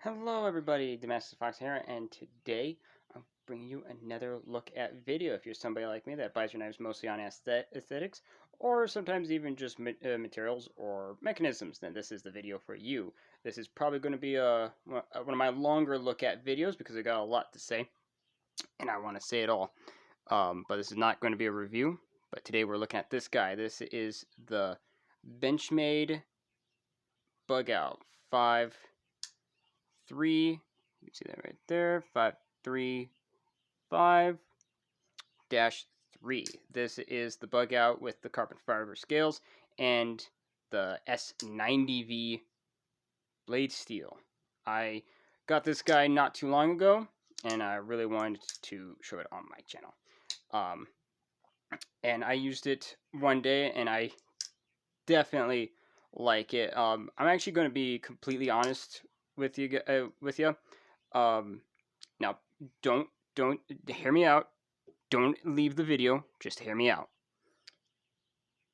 Hello everybody, Domestic Fox here, and today I'm bringing you another look at video. If you're somebody like me that buys your knives mostly on aesthetics, or sometimes even just materials or mechanisms, then this is the video for you. This is probably going to be one of my longer look at videos because I got a lot to say, and I want to say it all. But this is not going to be a review, but today we're looking at this guy. This is the Benchmade Bugout 5.3. You can see that right there. 535-3. This is the Bugout with the carbon fiber scales and the S90V blade steel. I got this guy not too long ago, and I really wanted to show it on my channel. And I used it one day, and I definitely like it. I'm actually going to be completely honest with you. Now, don't hear me out. Don't leave the video. Just hear me out.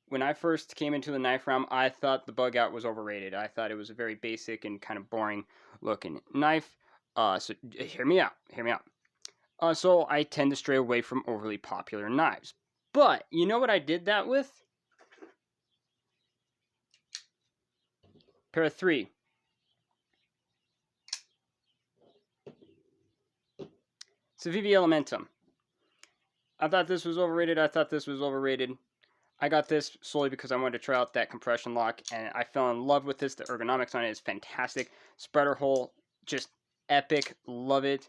When I first came into the knife realm, I thought the Bugout was overrated. I thought it was a very basic and kind of boring looking knife. So hear me out. Hear me out. So I tend to stray away from overly popular knives. But you know what I did that with? Pair of 3. It's a VV Elementum. I thought this was overrated. I got this solely because I wanted to try out that compression lock, and I fell in love with this. The ergonomics on it is fantastic. Spreader hole, just epic. Love it.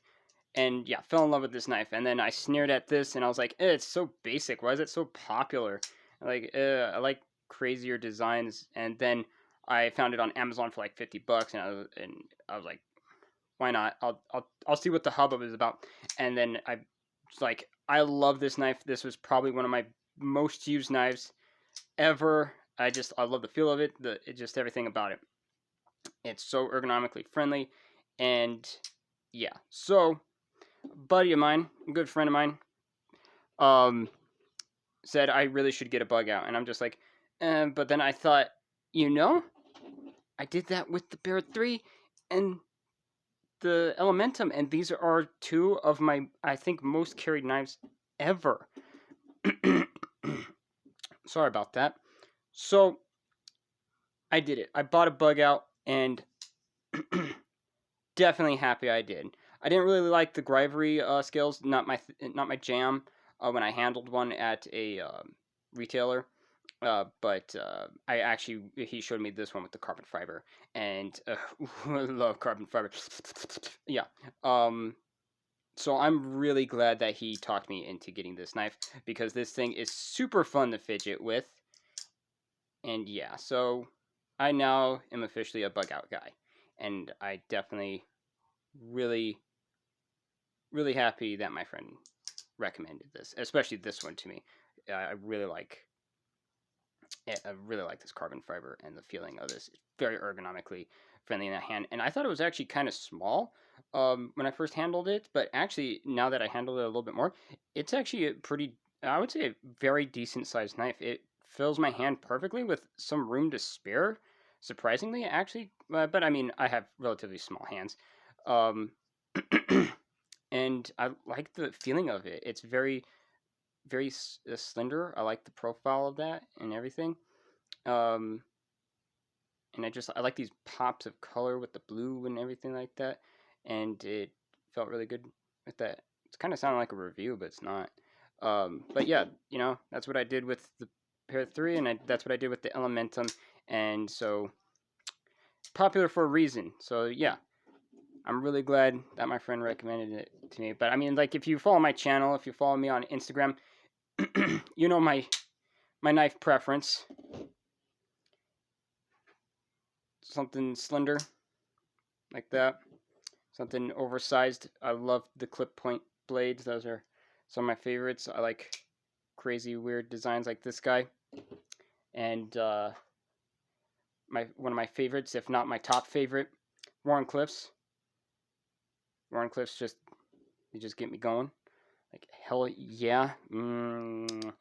And yeah, fell in love with this knife. And then I sneered at this, and I was like, it's so basic. Why is it so popular? Like, I like crazier designs. And then I found it on Amazon for like $50, and I was like, why not? I'll see what the hubbub is about. And then I love this knife. This was probably one of my most used knives ever. I love the feel of it. Just everything about it. It's so ergonomically friendly, and yeah. So, buddy of mine, a good friend of mine, um, said I really should get a Bugout, and I'm just like, but then I thought, I did that with the Bear 3, and the Elementum, and these are two of my, I think, most carried knives ever. Sorry about that. So I did it. I bought a Bugout, and definitely happy I did. I didn't really like the Grivery scales, not my jam. When I handled one at a retailer, but he showed me this one with the carbon fiber, and I love carbon fiber. Yeah. So I'm really glad that he talked me into getting this knife because this thing is super fun to fidget with. And yeah, so I now am officially a Bugout guy, and I definitely really, really happy that my friend recommended this, especially this one to me. I really like this carbon fiber and the feeling of this. It's very ergonomically friendly in the hand, and I thought it was actually kind of small when I first handled it, but actually now that I handled it a little bit more, it's actually a pretty, I would say, a very decent sized knife. It fills my hand perfectly with some room to spare, surprisingly, actually. But I mean, I have relatively small hands. Um, and I like the feeling of it. It's very slender. I like the profile of that and everything. Um, and I like these pops of color with the blue and everything like that. And it felt really good with that. It's kind of sounding like a review, but it's not. But yeah, that's what I did with the Pair 3, and that's what I did with the Elementum. And so, popular for a reason. So yeah, I'm really glad that my friend recommended it to me. But I mean, like, if you follow my channel, if you follow me on Instagram, you know my knife preference. Something slender like that. Something oversized. I love the clip point blades. Those are some of my favorites. I like crazy weird designs like this guy. And one of my favorites, if not my top favorite, Wharncliffe's. Wharncliffe's just get me going. Like, hell yeah. And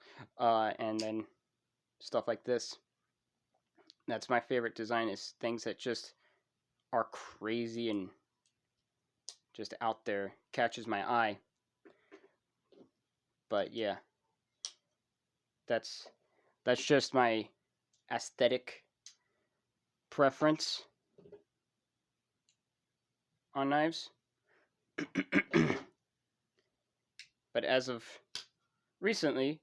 then stuff like this. That's my favorite design, is things that just are crazy and just out there catches my eye. But yeah, that's just my aesthetic preference on knives. But as of recently,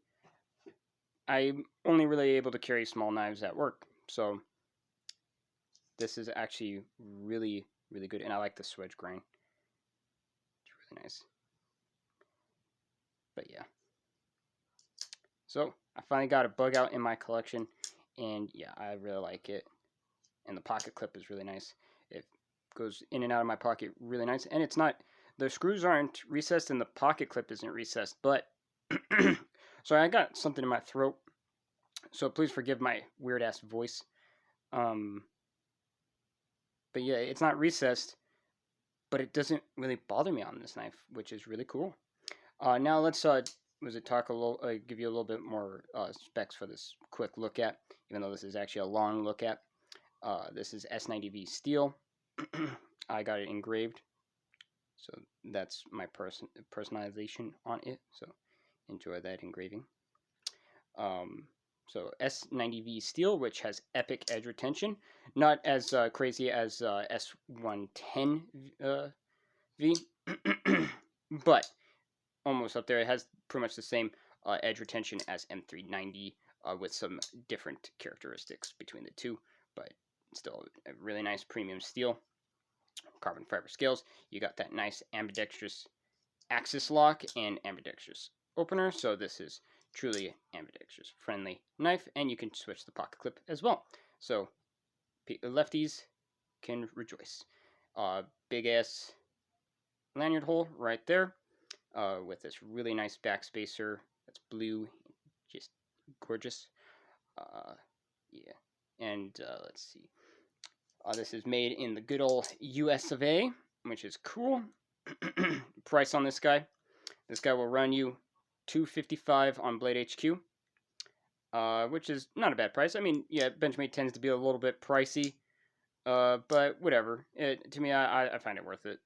I'm only really able to carry small knives at work. So this is actually really, really good. And I like the swedge grain. It's really nice. But yeah. So I finally got a Bugout in my collection. And yeah, I really like it. And the pocket clip is really nice. It goes in and out of my pocket really nice. And it's not, the screws aren't recessed and the pocket clip isn't recessed. But, sorry, I got something in my throat. So please forgive my weird ass voice. But yeah, it's not recessed, but it doesn't really bother me on this knife, which is really cool. Now let's talk a little, give you a little bit more specs for this quick look at, even though this is actually a long look at. This is S90V steel. I got it engraved, so that's my personalization on it. So enjoy that engraving. So S90V steel, which has epic edge retention, not as crazy as S110V, but almost up there. It has pretty much the same edge retention as M390 with some different characteristics between the two, but still a really nice premium steel. Carbon fiber scales. You got that nice ambidextrous axis lock and ambidextrous opener, so this is truly ambidextrous friendly knife, and you can switch the pocket clip as well, so lefties can rejoice. Big ass lanyard hole right there, with this really nice backspacer that's blue, just gorgeous. Yeah, and let's see, this is made in the good old US of A, which is cool. Price on this guy will run you $255 on Blade HQ, which is not a bad price. I mean, yeah, Benchmade tends to be a little bit pricey, but whatever. To me, I find it worth it.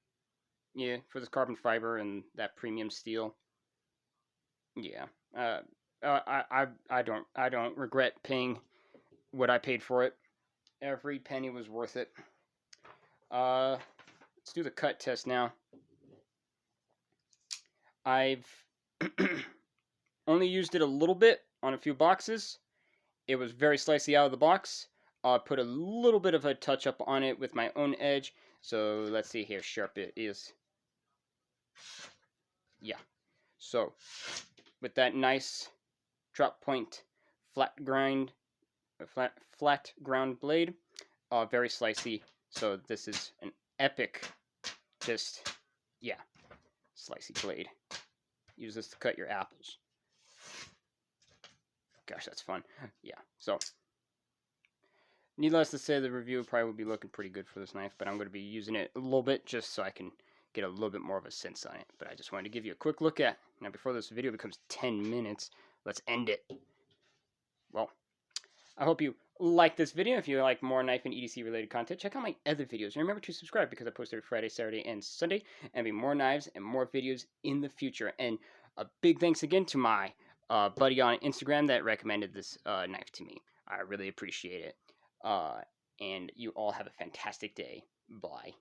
Yeah, for this carbon fiber and that premium steel. Yeah, I don't regret paying what I paid for it. Every penny was worth it. Let's do the cut test now. I've only used it a little bit on a few boxes. It was very slicey out of the box. Put a little bit of a touch up on it with my own edge. So let's see how sharp it is. Yeah. So with that nice drop point flat ground blade, very slicey. So this is an epic, just yeah, slicey blade. Use this to cut your apples. Gosh, that's fun. Yeah, so needless to say, the review probably will be looking pretty good for this knife, but I'm going to be using it a little bit just so I can get a little bit more of a sense on it. But I just wanted to give you a quick look at. Now, before this video becomes 10 minutes, let's end it. Well, I hope you like this video. If you like more knife and EDC related content, check out my other videos. And remember to subscribe because I post every Friday, Saturday, and Sunday. And be more knives and more videos in the future. And a big thanks again to my buddy on Instagram that recommended this knife to me. I really appreciate it. And you all have a fantastic day. Bye.